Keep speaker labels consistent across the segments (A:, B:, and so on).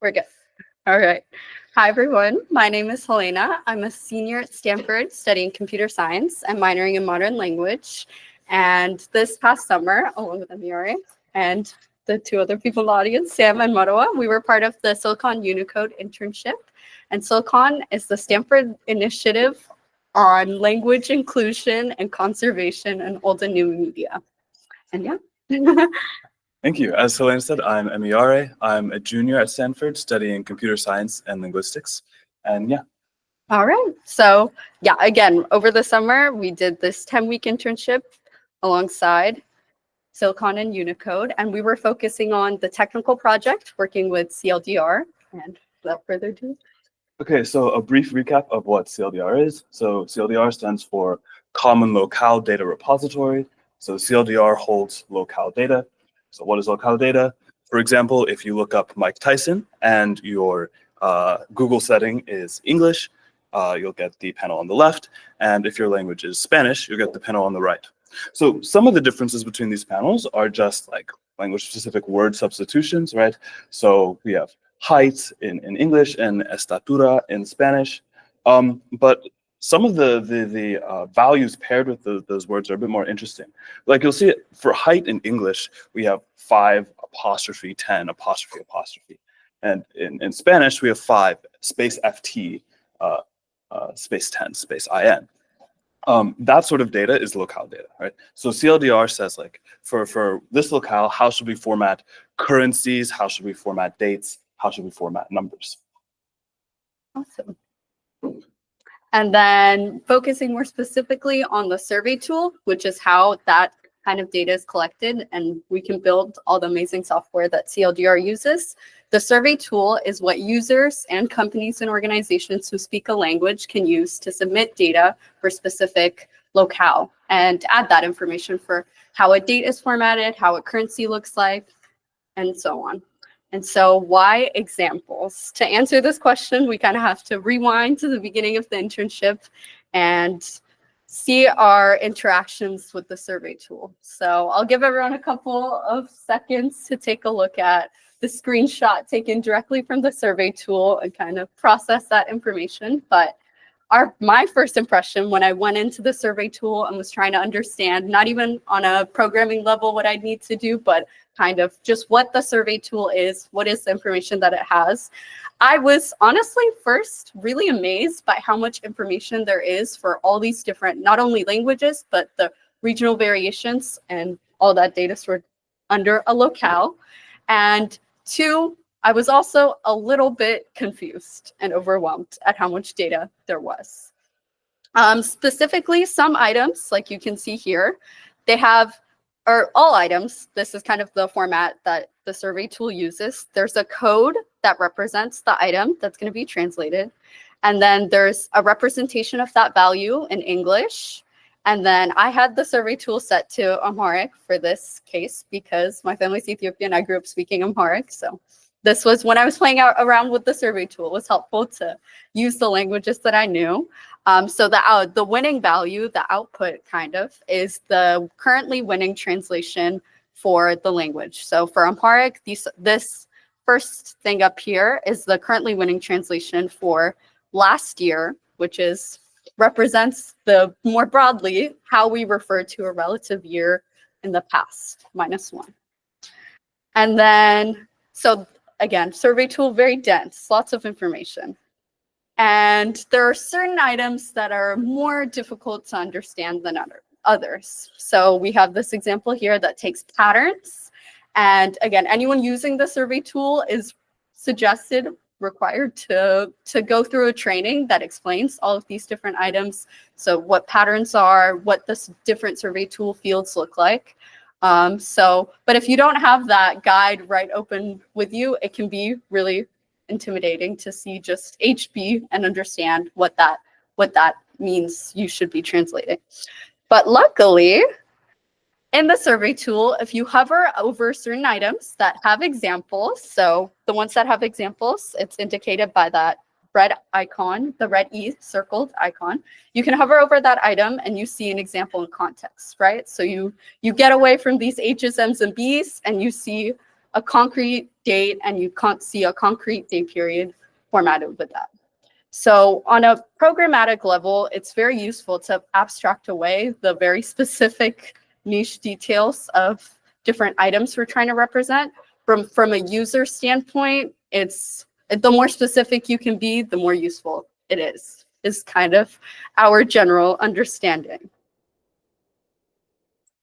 A: We're good. All right. Hi, everyone. My name is Helena. I'm a senior at Stanford studying computer science and minoring in modern language. And this past summer, along with Emiyare and the two other people in the audience, Sam and Marwa, we were part of the SILICON-Unicode internship. And SILICON is the Stanford initiative on language inclusion and conservation in old and new media. And yeah.
B: Thank you. As Helena said, I'm Emiyare. I'm a junior at Stanford studying computer science and linguistics. And yeah.
A: All right. So yeah, again, over the summer, we did this 10-week internship alongside SILICON and Unicode, and we were focusing on the technical project, working with CLDR. And without further ado.
B: Okay, so a brief recap of what CLDR is. So CLDR stands for Common Locale Data Repository. So CLDR holds locale data. So what is locale data? For example, if you look up Mike Tyson and your Google setting is English, you'll get the panel on the left. And if your language is Spanish, you'll get the panel on the right. So some of the differences between these panels are just like language-specific word substitutions, right? So we have height in English and estatura in Spanish. But some of the values paired with those words are a bit more interesting. Like you'll see it for height in English, we have 5 apostrophe 10 apostrophe apostrophe. And in Spanish, we have 5 space FT space 10 space IN. That sort of data is locale data, right? So CLDR says like, for this locale, how should we format currencies? How should we format dates? How should we format numbers?
A: Awesome. And then focusing more specifically on the survey tool, which is how that kind of data is collected, and we can build all the amazing software that CLDR uses. The survey tool is what users and companies and organizations who speak a language can use to submit data for specific locale and add that information for how a date is formatted, how a currency looks like, and so on. And so why examples? To answer this question, we kind of have to rewind to the beginning of the internship and see our interactions with the survey tool. So I'll give everyone a couple of seconds to take a look at the screenshot taken directly from the survey tool and kind of process that information. But my first impression when I went into the survey tool and was trying to understand, not even on a programming level what I'd need to do, but kind of just what the survey tool is, what is the information that it has. I was honestly first really amazed by how much information there is for all these different, not only languages, but the regional variations and all that data stored under a locale. And 2, I was also a little bit confused and overwhelmed at how much data there was. Specifically, some items, like you can see here, they have, or all items, this is kind of the format that the survey tool uses. There's a code that represents the item that's going to be translated. And then there's a representation of that value in English. And then I had the survey tool set to Amharic for this case because my family's Ethiopian. I grew up speaking Amharic. So this was when I was playing around with the survey tool. It was helpful to use the languages that I knew. So the winning value, the output kind of, is the currently winning translation for the language. So for Amharic, this first thing up here is the currently winning translation for last year, which represents the more broadly how we refer to a relative year in the past, -1. And then, so again, survey tool, very dense, lots of information. And there are certain items that are more difficult to understand than others. So we have this example here that takes patterns. And again, anyone using the survey tool is required to go through a training that explains all of these different items. So what patterns are, what the different survey tool fields look like. But if you don't have that guide right open with you, it can be really intimidating to see just HB and understand what that means you should be translating. But luckily, in the survey tool, if you hover over certain items that have examples, so the ones that have examples, it's indicated by that red icon, the red E circled icon. You can hover over that item and you see an example in context, right? So you get away from these H's, M's, and B's and you see a concrete date and you can't see a concrete date period formatted with that. So on a programmatic level, it's very useful to abstract away the very specific niche details of different items we're trying to represent. From a user standpoint, it's the more specific you can be, the more useful it is kind of our general understanding.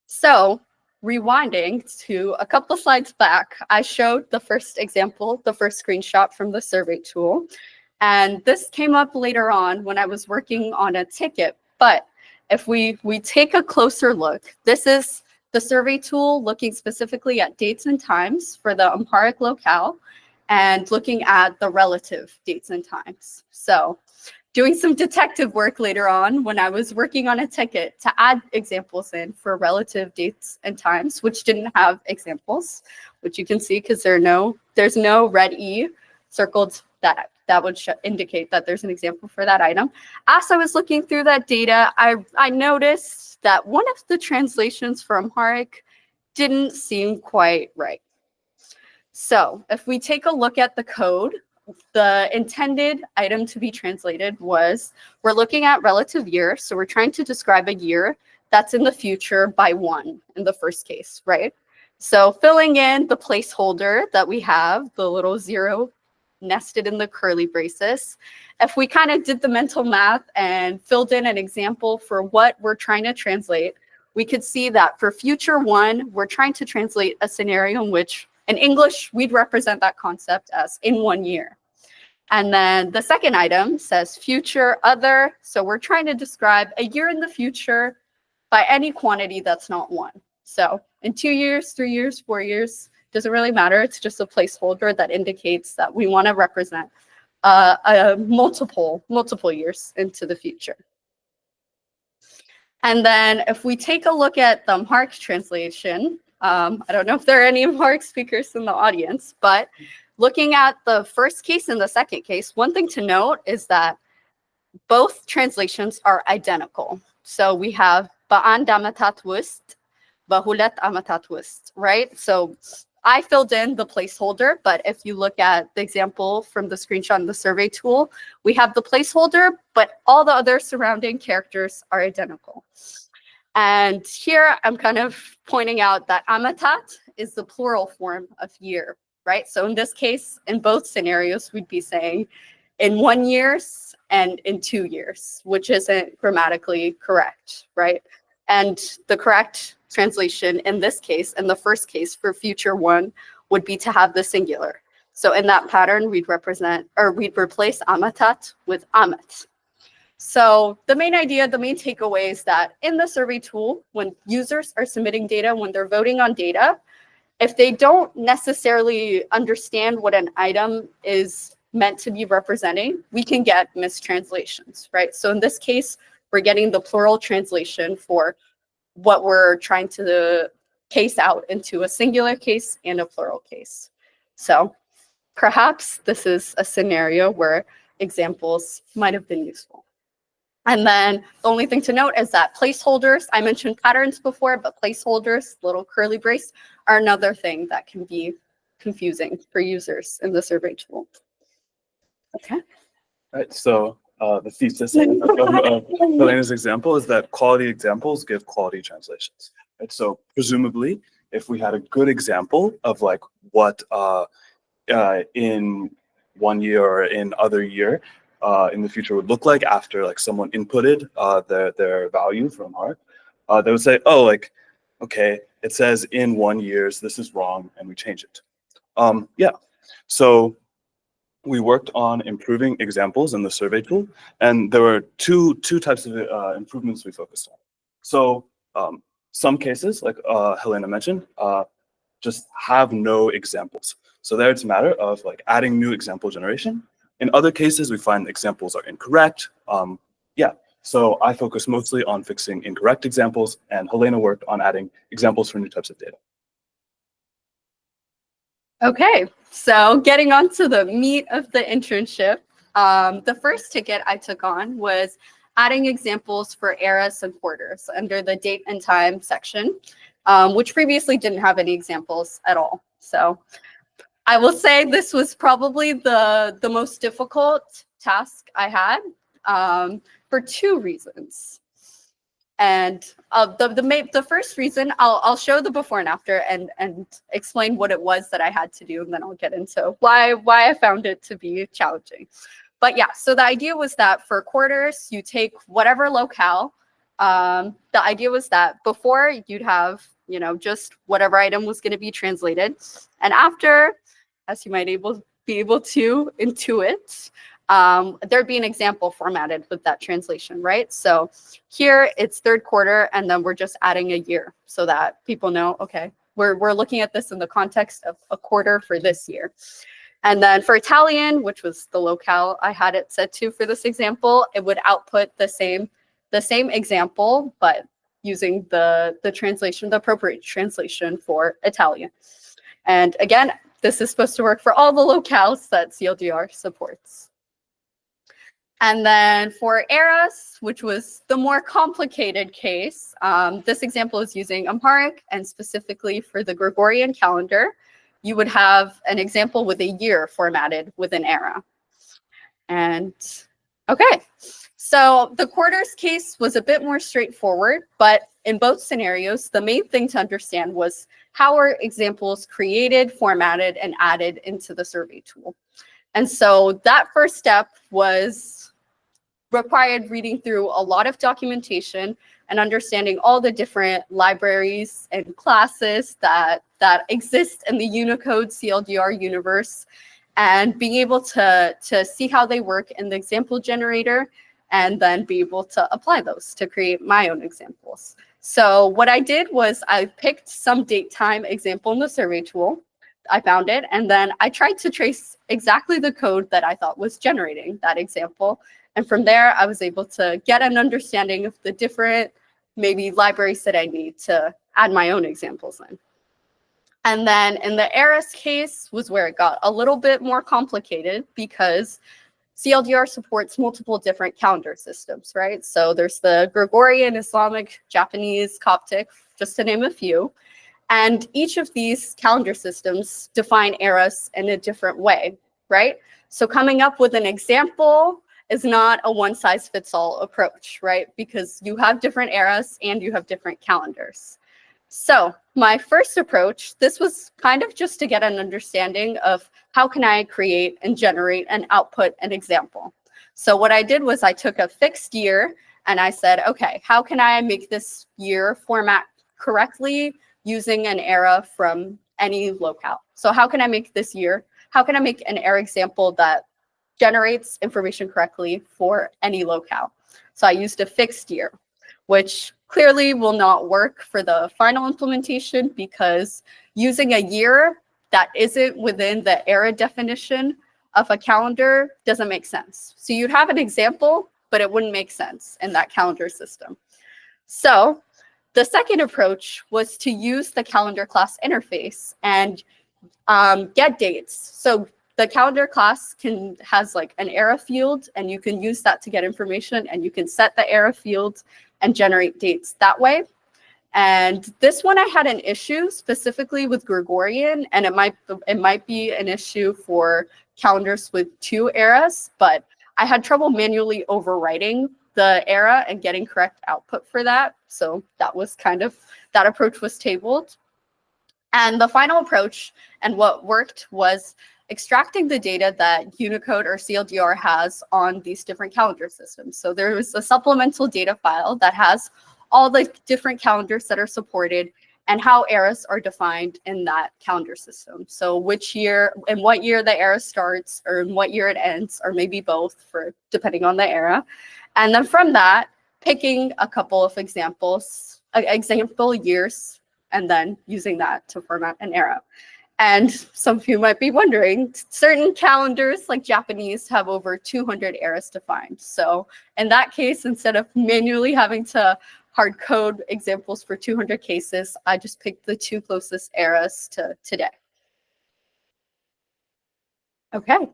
A: So rewinding to a couple slides back, I showed the first example, the first screenshot from the survey tool. And this came up later on when I was working on a ticket. But if we take a closer look, this is the survey tool looking specifically at dates and times for the Amharic locale and looking at the relative dates and times. So doing some detective work later on when I was working on a ticket to add examples in for relative dates and times, which didn't have examples, which you can see because there's no red E circled that would indicate that there's an example for that item. As I was looking through that data, I noticed that one of the translations for Amharic didn't seem quite right. So if we take a look at the code, the intended item to be translated was, we're looking at relative year. So we're trying to describe a year that's in the future by 1 in the first case, right? So filling in the placeholder that we have, the little 0 nested in the curly braces. If we kind of did the mental math and filled in an example for what we're trying to translate, we could see that for future 1, we're trying to translate a scenario in which in English, we'd represent that concept as in 1 year. And then the second item says future other. So we're trying to describe a year in the future by any quantity that's not 1. So in 2 years, 3 years, 4 years, doesn't really matter. It's just a placeholder that indicates that we want to represent multiple years into the future. And then if we take a look at the Amharic translation, I don't know if there are any Amharic speakers in the audience, but looking at the first case and the second case, one thing to note is that both translations are identical. So we have Ba'an damatat wist, Bahulet amatat wist, right? So I filled in the placeholder, but if you look at the example from the screenshot in the survey tool, we have the placeholder, but all the other surrounding characters are identical. And here I'm kind of pointing out that amatat is the plural form of year, right? So in this case, in both scenarios, we'd be saying in 1 year and in 2 years, which isn't grammatically correct, right? And the correct translation in this case, in the first case for future 1, would be to have the singular. So in that pattern, we'd replace amatat with amat. So the main idea, the main takeaway is that in the survey tool, when users are submitting data, when they're voting on data, if they don't necessarily understand what an item is meant to be representing, we can get mistranslations, right? So in this case, we're getting the plural translation for what we're trying to case out into a singular case and a plural case. So perhaps this is a scenario where examples might have been useful. And then the only thing to note is that placeholders, I mentioned patterns before, but placeholders, little curly brace, are another thing that can be confusing for users in the survey tool. Okay.
B: All right, so the thesis of Helena's example is that quality examples give quality translations. Right? So presumably, if we had a good example of like what in 1 year or in other year in the future would look like after like someone inputted their value from Amharic, they would say, oh, like, okay, it says in 1 year, so this is wrong, and we change it. Yeah, so we worked on improving examples in the survey tool, and there were two types of improvements we focused on. So some cases, like Helena mentioned, just have no examples. So there it's a matter of like adding new example generation. In other cases, we find examples are incorrect. Yeah, so I focus mostly on fixing incorrect examples, and Helena worked on adding examples for new types of data.
A: Okay, so getting on to the meat of the internship, the first ticket I took on was adding examples for eras and quarters under the date and time section. which previously didn't have any examples at all. So I will say this was probably the most difficult task I had for two reasons. And the first reason, I'll show the before and after and explain what it was that I had to do, and then I'll get into why I found it to be challenging. But yeah, so the idea was that for quarters, you take whatever locale. The idea was that before you'd have, just whatever item was going to be translated, and after, as you might be able to intuit, there'd be an example formatted with that translation, right? So here it's third quarter, and then we're just adding a year so that people know, okay, we're looking at this in the context of a quarter for this year. And then for Italian, which was the locale I had it set to for this example, it would output the same example, but using the translation, the appropriate translation for Italian. And again, this is supposed to work for all the locales that CLDR supports. And then for eras, which was the more complicated case, this example is using Amharic, and specifically for the Gregorian calendar, you would have an example with a year formatted with an era. And okay, so the quarters case was a bit more straightforward, but in both scenarios, the main thing to understand was how are examples created, formatted, and added into the survey tool. And so that first step required reading through a lot of documentation and understanding all the different libraries and classes that exist in the Unicode CLDR universe, and being able to see how they work in the example generator, and then be able to apply those to create my own examples. So what I did was I picked some date time example in the survey tool. I found it, and then I tried to trace exactly the code that I thought was generating that example. And from there, I was able to get an understanding of the different maybe libraries that I need to add my own examples in. And then in the eras case was where it got a little bit more complicated, because CLDR supports multiple different calendar systems, right? So there's the Gregorian, Islamic, Japanese, Coptic, just to name a few. And each of these calendar systems define eras in a different way, right? So coming up with an example is not a one-size-fits-all approach, right? Because you have different eras and you have different calendars. So my first approach, this was kind of just to get an understanding of how can I create and generate and output an example. So what I did was I took a fixed year and I said, okay, how can I make this year format correctly using an era from any locale? So how can I make this year, how can I make an era example that generates information correctly for any locale? So I used a fixed year, which clearly will not work for the final implementation, because using a year that isn't within the era definition of a calendar doesn't make sense. So you'd have an example, but it wouldn't make sense in that calendar system. So the second approach was to use the calendar class interface and get dates. So the calendar class has like an era field, and you can use that to get information, and you can set the era field and generate dates that way. And this one I had an issue specifically with Gregorian, and it might be an issue for calendars with two eras, but I had trouble manually overwriting the era and getting correct output for that. So that approach was tabled. And the final approach and what worked was extracting the data that Unicode or CLDR has on these different calendar systems. So there was a supplemental data file that has all the different calendars that are supported and how eras are defined in that calendar system. So which year and what year the era starts, or in what year it ends, or maybe both, depending on the era. And then from that, picking a couple of example years, and then using that to format an era. And some of you might be wondering, certain calendars like Japanese have over 200 eras defined. So in that case, instead of manually having to hard code examples for 200 cases, I just picked the two closest eras to today. Okay,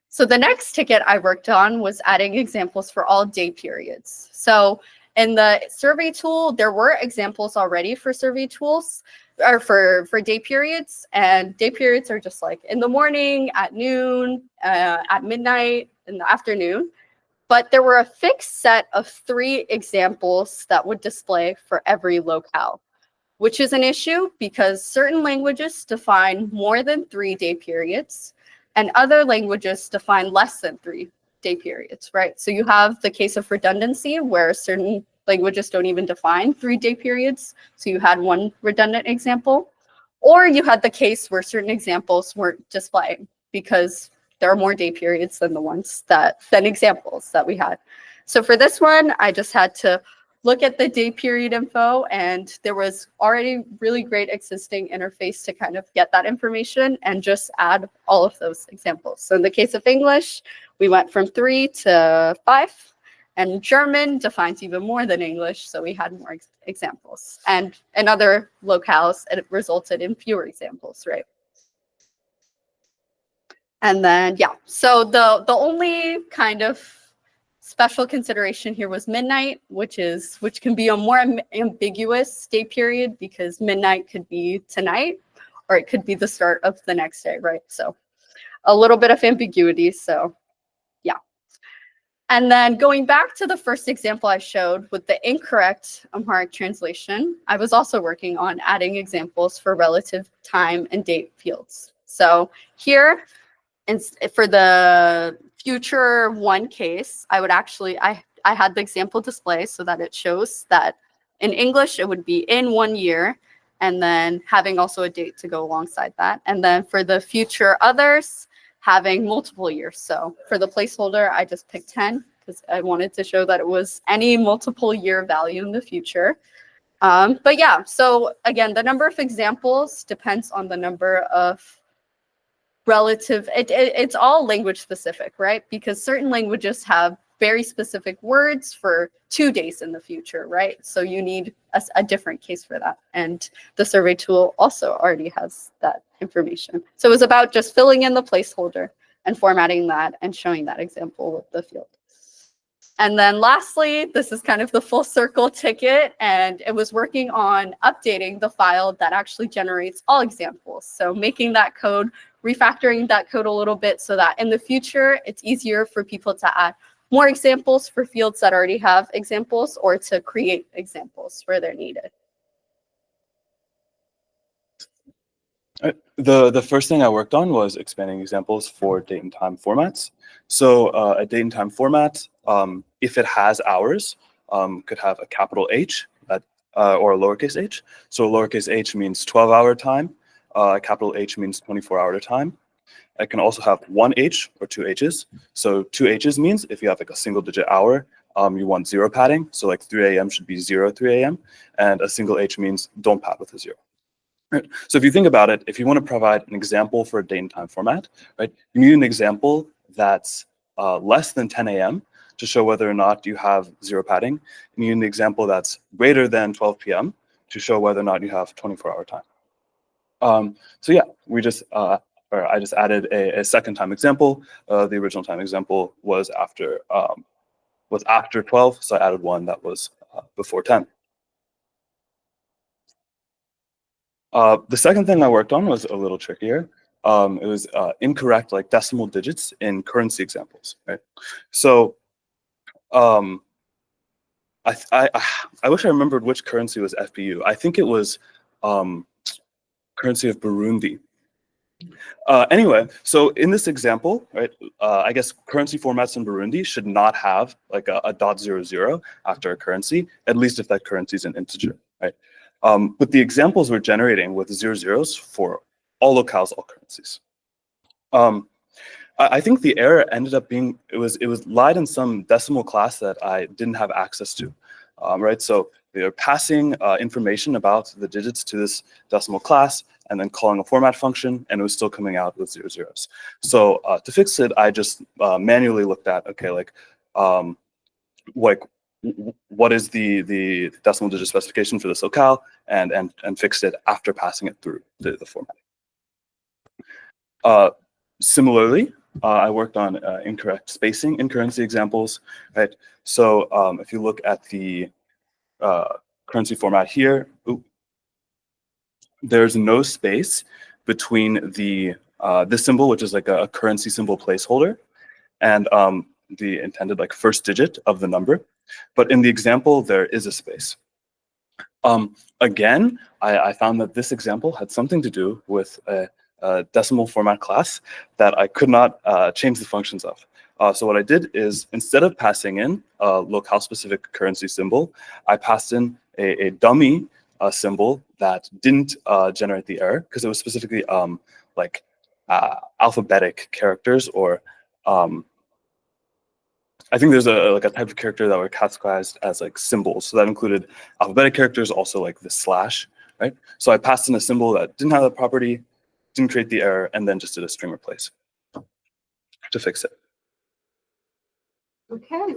A: so the next ticket I worked on was adding examples for all day periods. So In the survey tool, there were examples already for survey tools, or for day periods. And day periods are just like in the morning, at noon, at midnight, in the afternoon. But there were a fixed set of 3 examples that would display for every locale, which is an issue because certain languages define more than 3 day periods and other languages define less than 3 day periods, right? So you have the case of redundancy where certain languages don't even define 3 day periods. So you had one redundant example, or you had the case where certain examples weren't displaying because there are more day periods than the ones than examples that we had. So for this one, I just had to look at the day period info, and there was already really great existing interface to kind of get that information and just add all of those examples. So in the case of English, we went from 3 to 5, and German defines even more than English, so we had more examples. And in other locales, it resulted in fewer examples, right? And then, yeah, so the only kind of special consideration here was midnight, which can be a more ambiguous day period because midnight could be tonight or it could be the start of the next day, right? So a little bit of ambiguity, so yeah. And then going back to the first example I showed with the incorrect Amharic translation, I was also working on adding examples for relative time and date fields. So here, and for the future 1 case, I would actually, I had the example display so that it shows that in English, it would be in 1 year, and then having also a date to go alongside that. And then for the future others, having multiple years. So for the placeholder, I just picked 10 because I wanted to show that it was any multiple year value in the future. But yeah, so again, the number of examples depends on the number of relative, it's all language specific, right? Because certain languages have very specific words for 2 days in the future, right? So you need a different case for that. And the survey tool also already has that information. So it was about just filling in the placeholder and formatting that and showing that example with the field. And then lastly, this is kind of the full circle ticket, and it was working on updating the file that actually generates all examples. So making that code, refactoring that code a little bit so that in the future, it's easier for people to add more examples for fields that already have examples or to create examples where they're needed.
B: The first thing I worked on was expanding examples for date and time formats. So a date and time format, if it has hours, could have a capital H or a lowercase h. So a lowercase h means 12-hour time. A capital H means 24-hour time. It can also have 1 H or 2 H's. So 2 H's means if you have like a single digit hour, you want 0 padding. So like 3 a.m. should be 3 a.m. And a single H means don't pad with a 0. Right. So if you think about it, if you want to provide an example for a date and time format, right, you need an example that's less than 10 a.m. to show whether or not you have 0 padding. You need an example that's greater than 12 p.m. to show whether or not you have 24-hour time. So yeah, I just added a second time example. The original time example was after 12, so I added one that was before 10. The second thing I worked on was a little trickier. It was incorrect like decimal digits in currency examples, right? So I wish I remembered which currency was FBU. I think it was currency of Burundi. Anyway, so in this example, right, I guess currency formats in Burundi should not have like a .00 after a currency, at least if that currency is an integer, right? But the examples we're generating with 00s for all locales, all currencies. I think the error ended up being, it was lied in some decimal class that I didn't have access to, right? So they're passing information about the digits to this decimal class and then calling a format function, and it was still coming out with 00s. So to fix it, I just manually looked at, okay, like what is the decimal digit specification for this locale, and fixed it after passing it through the format. Similarly, I worked on incorrect spacing in currency examples, right? So if you look at the currency format here, there's no space between the this symbol, which is like a currency symbol placeholder, and the intended like first digit of the number. But in the example, there is a space. Again, I found that this example had something to do with a decimal format class that I could not change the functions of. So what I did is, instead of passing in a locale-specific currency symbol, I passed in a dummy symbol that didn't generate the error, because it was specifically like alphabetic characters, or I think there's a type of character that were categorized as like symbols. So that included alphabetic characters, also like the slash, right? So I passed in a symbol that didn't have that property, didn't create the error, and then just did a string replace to fix it.
A: Okay.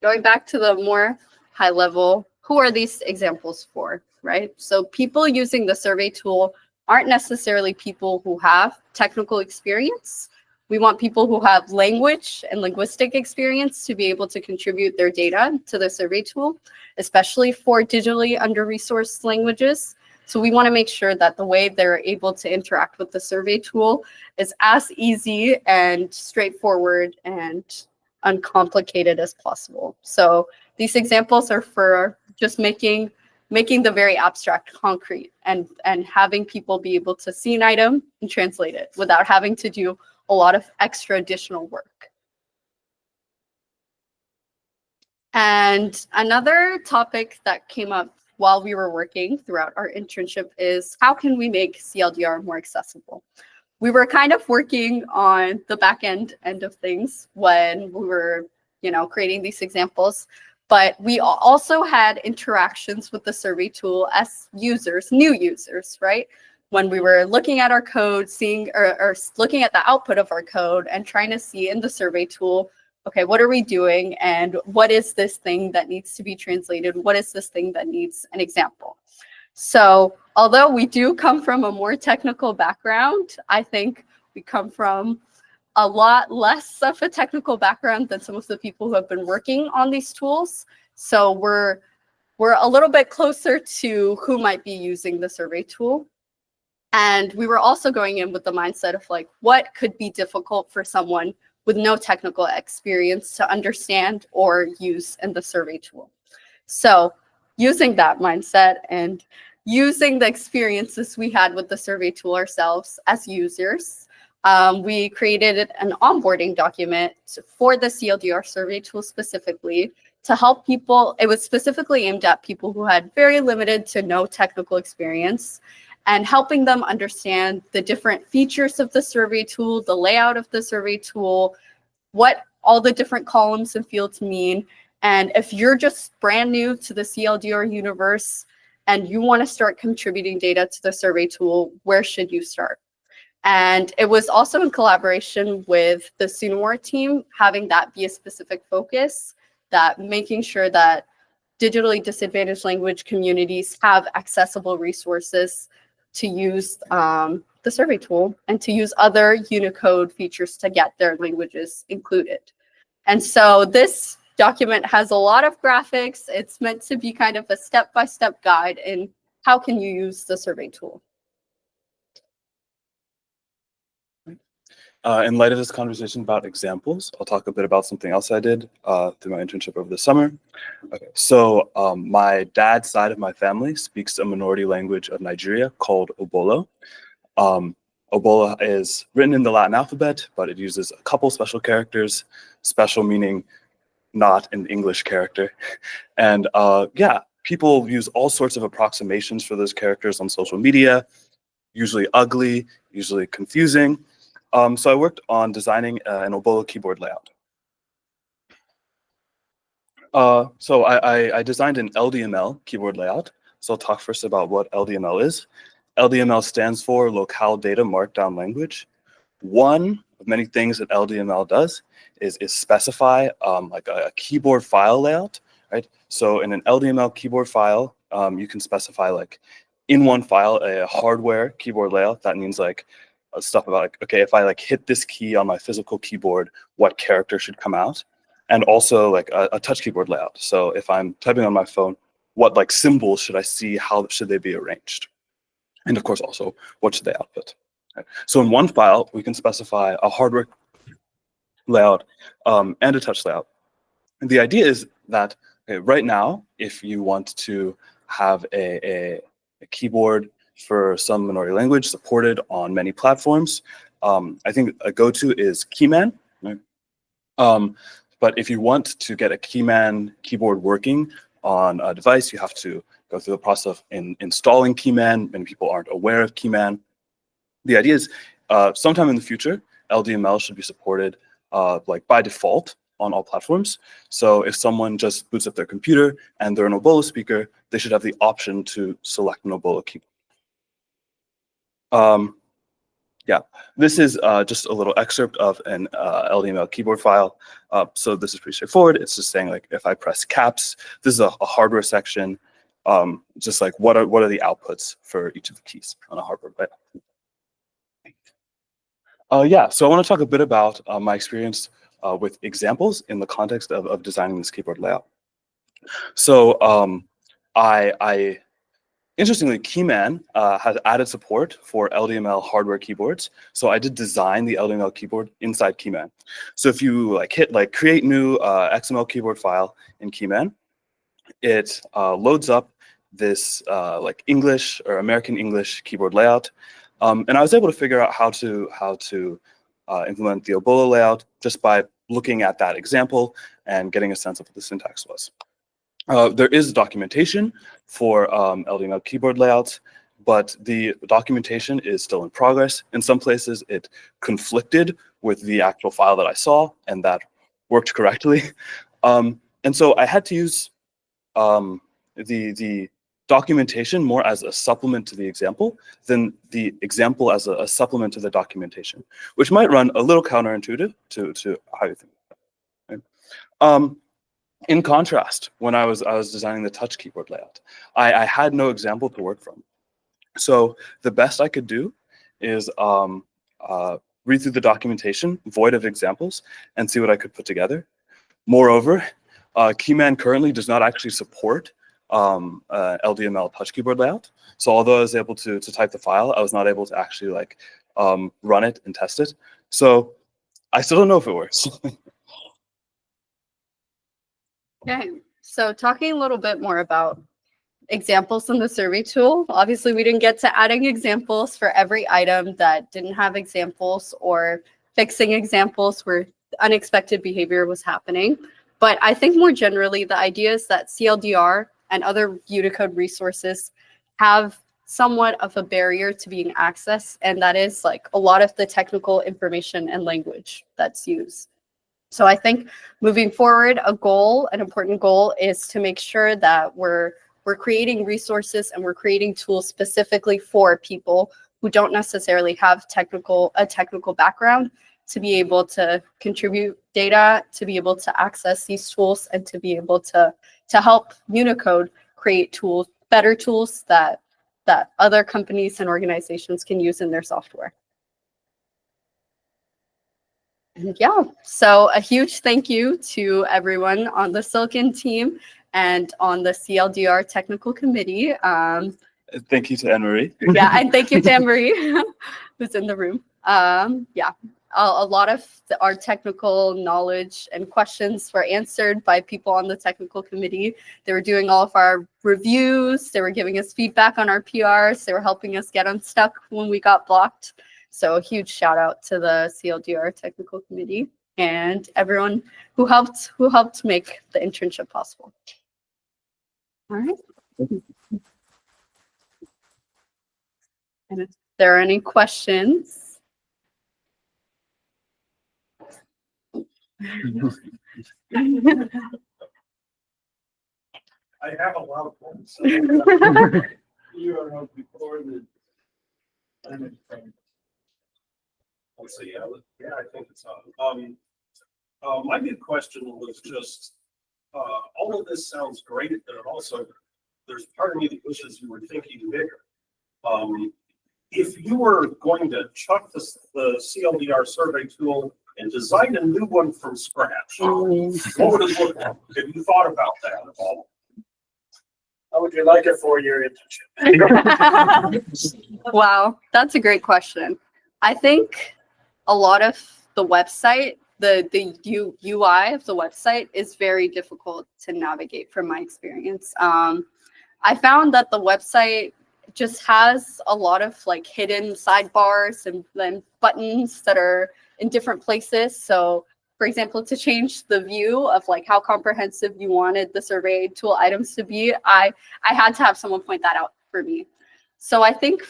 A: Going back to the more high level, who are these examples for, right? So people using the survey tool aren't necessarily people who have technical experience. We want people who have language and linguistic experience to be able to contribute their data to the survey tool, especially for digitally under-resourced languages. So we want to make sure that the way they're able to interact with the survey tool is as easy and straightforward and uncomplicated as possible. So these examples are for just making the very abstract concrete, and having people be able to see an item and translate it without having to do a lot of extra additional work. And another topic that came up while we were working throughout our internship is, how can we make CLDR more accessible? We were kind of working on the back end of things when we were, creating these examples, but we also had interactions with the survey tool as users, new users, right? When we were looking at our code, seeing or looking at the output of our code and trying to see in the survey tool, okay, what are we doing? And what is this thing that needs to be translated? What is this thing that needs an example? So although we do come from a more technical background, I think we come from a lot less of a technical background than some of the people who have been working on these tools. So we're a little bit closer to who might be using the survey tool. And we were also going in with the mindset of like, what could be difficult for someone with no technical experience to understand or use in the survey tool. So using that mindset and using the experiences we had with the survey tool ourselves as users, we created an onboarding document for the CLDR survey tool specifically to help people. It was specifically aimed at people who had very limited to no technical experience, and helping them understand the different features of the survey tool, the layout of the survey tool, what all the different columns and fields mean. And if you're just brand new to the CLDR universe and you want to start contributing data to the survey tool, where should you start? And it was also in collaboration with the SUNOR team, having that be a specific focus, that making sure that digitally disadvantaged language communities have accessible resources to use the survey tool and to use other Unicode features to get their languages included. And so this document has a lot of graphics. It's meant to be kind of a step-by-step guide in how can you use the survey tool.
B: In light of this conversation about examples, I'll talk a bit about something else I did through my internship over the summer. Okay, so my dad's side of my family speaks a minority language of Nigeria called Obolo. Obolo is written in the Latin alphabet, but it uses a couple special characters, special meaning not an English character. And yeah, people use all sorts of approximations for those characters on social media, usually ugly, usually confusing. So I worked on designing an Obolo keyboard layout. So I designed an LDML keyboard layout. So I'll talk first about what LDML is. LDML stands for Locale Data Markdown Language. One of many things that LDML does is specify like a keyboard file layout, right? So in an LDML keyboard file, you can specify like in one file a hardware keyboard layout. That means like stuff about like, okay, if I like hit this key on my physical keyboard, what character should come out? And also like a touch keyboard layout. So if I'm typing on my phone, what like symbols should I see? How should they be arranged? And of course, also, what should they output? Okay. So in one file, we can specify a hardware layout and a touch layout. And the idea is that right now, if you want to have a keyboard for some minority language supported on many platforms, I think a go-to is Keyman. Right? But if you want to get a Keyman keyboard working on a device, you have to go through the process of installing Keyman. Many people aren't aware of Keyman. The idea is sometime in the future, LDML should be supported like by default on all platforms. So if someone just boots up their computer and they're an Obolo speaker, they should have the option to select an Obolo keyboard. Yeah, this is just a little excerpt of an LDML keyboard file. So this is pretty straightforward. It's just saying like if I press caps, this is a hardware section. Just like what are the outputs for each of the keys on a hardware layout. Yeah, so I want to talk a bit about my experience with examples in the context of designing this keyboard layout. So interestingly, Keyman has added support for LDML hardware keyboards. So I did design the LDML keyboard inside Keyman. So if you like hit like create new XML keyboard file in Keyman, it loads up this like English or American English keyboard layout. And I was able to figure out how to implement the Obolo layout just by looking at that example and getting a sense of what the syntax was. There is documentation for LDML keyboard layouts, but the documentation is still in progress. In some places, it conflicted with the actual file that I saw, and that worked correctly. And so I had to use the documentation more as a supplement to the example than the example as a supplement to the documentation, which might run a little counterintuitive to how you think. Right? In contrast, when I was designing the touch keyboard layout, I had no example to work from. So the best I could do is read through the documentation, void of examples, and see what I could put together. Moreover, Keyman currently does not actually support LDML touch keyboard layout. So although I was able to type the file, I was not able to actually like run it and test it. So I still don't know if it works.
A: Okay, so talking a little bit more about examples in the survey tool. Obviously, we didn't get to adding examples for every item that didn't have examples or fixing examples where unexpected behavior was happening. But I think more generally, the idea is that CLDR and other Unicode resources have somewhat of a barrier to being accessed, and that is like a lot of the technical information and language that's used. So I think moving forward, an important goal is to make sure that we're creating resources and we're creating tools specifically for people who don't necessarily have a technical background to be able to contribute data, to be able to access these tools, and to be able to help Unicode create tools, better tools that other companies and organizations can use in their software. And yeah, so a huge thank you to everyone on the Silicon team and on the CLDR technical committee.
B: Thank you to Anne-Marie.
A: Yeah, and thank you to Anne-Marie, who's in the room. Yeah, a lot of our technical knowledge and questions were answered by people on the technical committee. They were doing all of our reviews. They were giving us feedback on our PRs. They were helping us get unstuck when we got blocked. So a huge shout out to the CLDR technical committee and everyone who helped make the internship possible. All right. And if there are any questions.
C: I have a lot of ones. You are before the. Let's see. Yeah, I think it's on. My big question was just all of this sounds great, but also there's part of me that wishes you were thinking bigger. If you were going to chuck the CLDR survey tool and design a new one from scratch, what would it look like? Have you thought about that at all? How would you like a 4-year internship?
A: Wow, that's a great question. I think a lot of the website, the UI of the website is very difficult to navigate from my experience. I found that the website just has a lot of like hidden sidebars and then buttons that are in different places. So for example, to change the view of like how comprehensive you wanted the survey tool items to be, I had to have someone point that out for me. So I think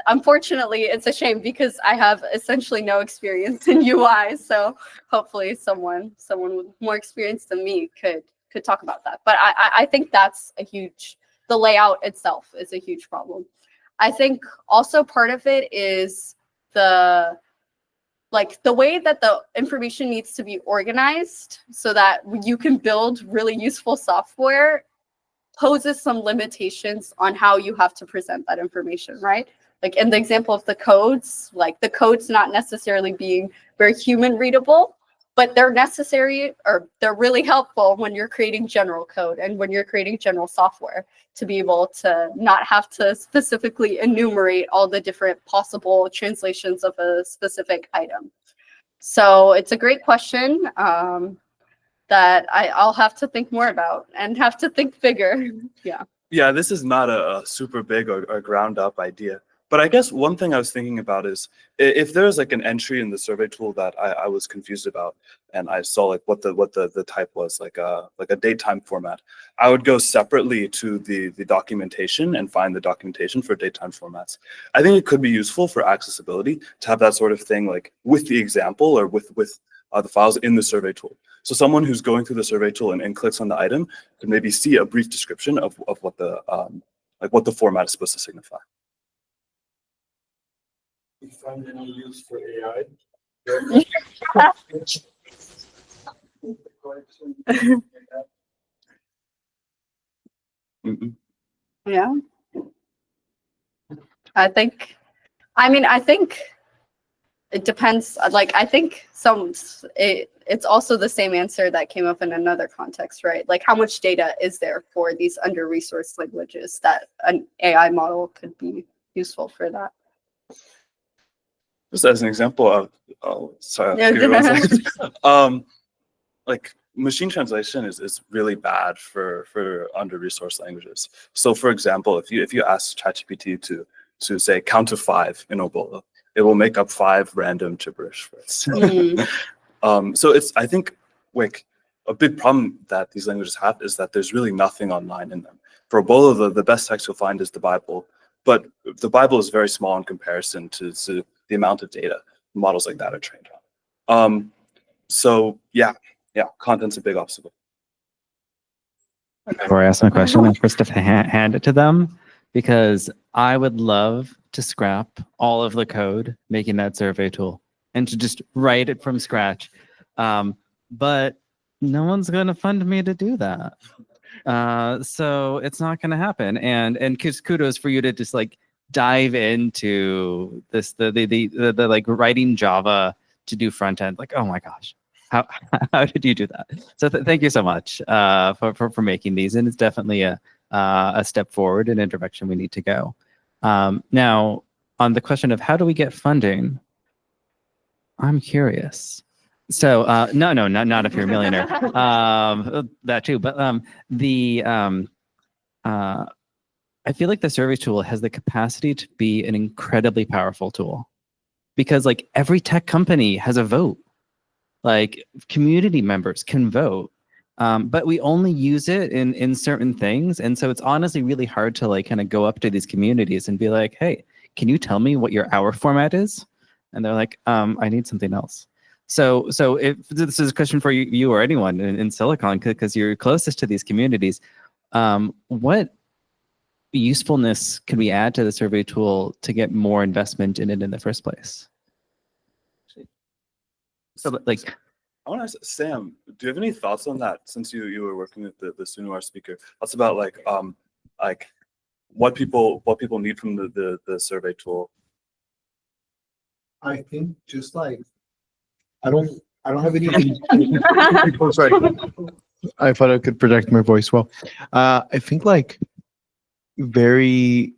A: unfortunately it's a shame because I have essentially no experience in UI. So hopefully someone with more experience than me could talk about that. But I think that's the layout itself is a huge problem. I think also part of it is the way that the information needs to be organized so that you can build really useful software poses some limitations on how you have to present that information, right? Like in the example of the codes, like the codes not necessarily being very human readable, but they're necessary or they're really helpful when you're creating general code and when you're creating general software to be able to not have to specifically enumerate all the different possible translations of a specific item. So it's a great question that I'll have to think more about and have to think bigger. Yeah.
B: Yeah, this is not a super big or ground up idea. But I guess one thing I was thinking about is if there's like an entry in the survey tool that I was confused about, and I saw like what the type was, like a date time format, I would go separately to the documentation and find the documentation for date time formats. I think it could be useful for accessibility to have that sort of thing like with the example or with the files in the survey tool. So someone who's going through the survey tool and clicks on the item could maybe see a brief description of what the format is supposed to signify.
C: You find any use for AI?
A: Yeah. I think it depends. Like, I think it's also the same answer that came up in another context, right? Like, how much data is there for these under-resourced languages that an AI model could be useful for that?
B: Just as an example of, sorry,
A: Yeah.
B: give me 1 second. Like machine translation is really bad for under-resourced languages. So for example, if you ask ChatGPT to say count to 5 in Obolo, it will make up 5 random gibberish words. So I think like a big problem that these languages have is that there's really nothing online in them. For Obolo, the best text you'll find is the Bible, but the Bible is very small in comparison to the amount of data models like that are trained on. So yeah, content's a big obstacle.
D: Before I ask my question, I first have to hand it to them because I would love to scrap all of the code making that survey tool and to just write it from scratch. But no one's going to fund me to do that. So it's not going to happen. And kudos for you to just like dive into this, the like writing Java to do front end. Like, oh my gosh, how did you do that? So thank you so much for making these. And it's definitely a step forward in a direction we need to go. Now, on the question of how do we get funding, I'm curious. So no, not if you're a millionaire. That too, but I feel like the survey tool has the capacity to be an incredibly powerful tool because like every tech company has a vote. Like community members can vote, but we only use it in certain things. And so it's honestly really hard to like kind of go up to these communities and be like, hey, can you tell me what your hour format is? And they're like, I need something else. So if this is a question for you or anyone in Silicon, because you're closest to these communities, what usefulness can we add to the survey tool to get more investment in it in the first place? So like,
B: I want to ask Sam, do you have any thoughts on that since you were working with the Sunwar speaker? That's about like what people need from the survey tool.
E: I think just like I don't have anything. Sorry. I thought I could project my voice well. I think like very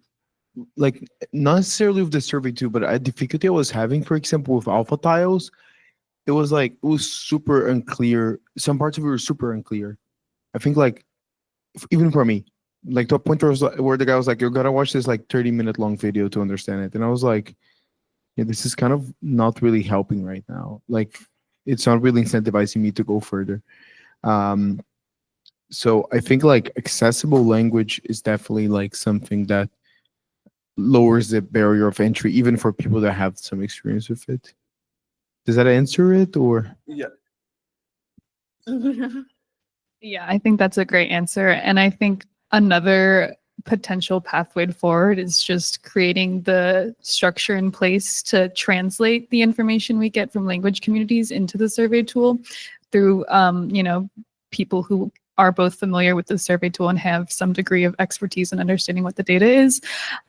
E: like not necessarily with the survey too, but a difficulty I was having, for example, with alpha tiles, it was like it was super unclear. Some parts of it were super unclear. I think like even for me, like to a point where, where the guy was like, "You gotta watch this like 30-minute long video to understand it," and I was like, "Yeah, this is kind of not really helping right now. Like, it's not really incentivizing me to go further." Um, so I think like accessible language is definitely like something that lowers the barrier of entry, even for people that have some experience with it. Does that answer it, or?
B: Yeah.
F: Yeah, I think that's a great answer. And I think another potential pathway forward is just creating the structure in place to translate the information we get from language communities into the survey tool through, people who are both familiar with the survey tool and have some degree of expertise in understanding what the data is.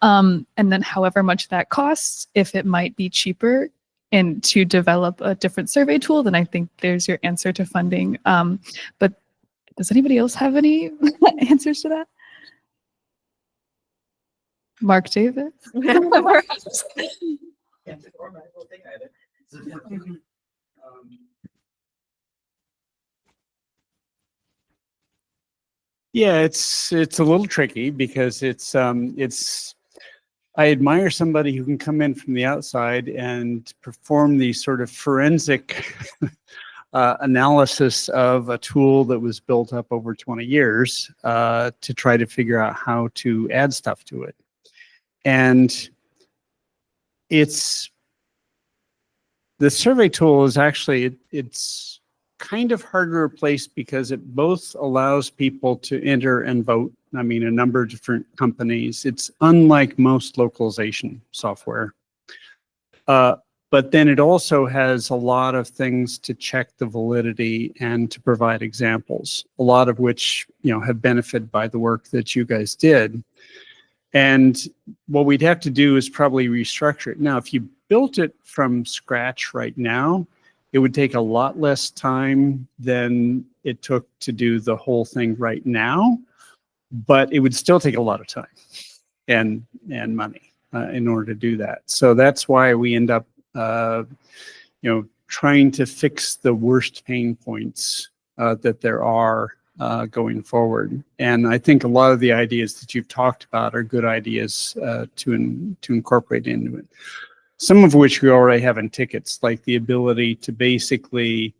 F: And then however much that costs, if it might be cheaper and to develop a different survey tool, then I think there's your answer to funding. But does anybody else have any answers to that? Mark Davis?
G: Yeah, it's a little tricky because I admire somebody who can come in from the outside and perform the sort of forensic analysis of a tool that was built up over 20 years to try to figure out how to add stuff to it. And the survey tool is actually, it's kind of hard to replace because it both allows people to enter and vote. I mean, a number of different companies. It's unlike most localization software. But then it also has a lot of things to check the validity and to provide examples, a lot of which, have benefited by the work that you guys did. And what we'd have to do is probably restructure it. Now, if you built it from scratch right now, it would take a lot less time than it took to do the whole thing right now, but it would still take a lot of time and money in order to do that. So that's why we end up, trying to fix the worst pain points that there are going forward. And I think a lot of the ideas that you've talked about are good ideas to incorporate into it. Some of which we already have in tickets, like the ability to basically,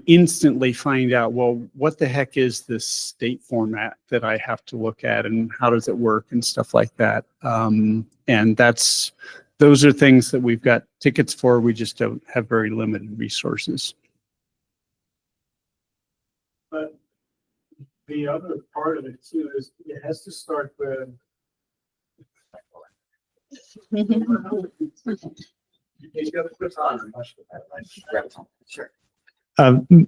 G: instantly find out, well, what the heck is this state format that I have to look at and how does it work and stuff like that. And those are things that we've got tickets for. We just don't have very limited resources.
C: But the other part of it too is it has to start with.
A: Sure.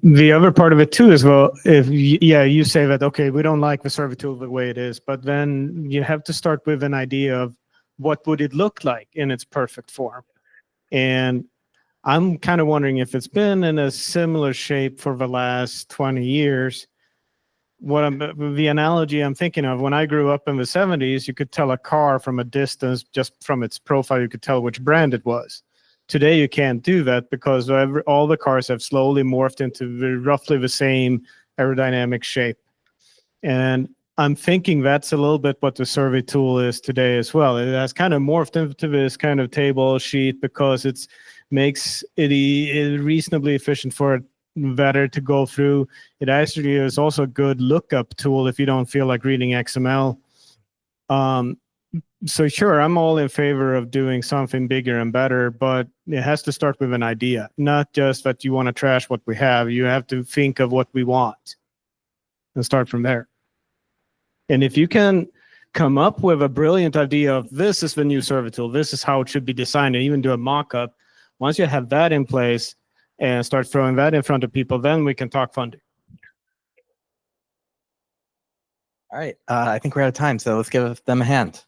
H: The other part of it too is, well, you say that, okay, we don't like the survey tool the way it is, but then you have to start with an idea of what would it look like in its perfect form. And I'm kind of wondering if it's been in a similar shape for the last 20 years. The analogy I'm thinking of, when I grew up in the 70s, you could tell a car from a distance, just from its profile, you could tell which brand it was. Today, you can't do that because all the cars have slowly morphed into roughly the same aerodynamic shape. And I'm thinking that's a little bit what the survey tool is today as well. It has kind of morphed into this kind of table sheet because it makes it reasonably efficient for it better to go through. It actually is also a good lookup tool if you don't feel like reading XML. So sure, I'm all in favor of doing something bigger and better, but it has to start with an idea, not just that you want to trash what we have. You have to think of what we want and start from there. And if you can come up with a brilliant idea of this is the new survey tool, this is how it should be designed, and even do a mock-up, once you have that in place and start throwing that in front of people, then we can talk funding.
D: All right, I think we're out of time, so let's give them a hand.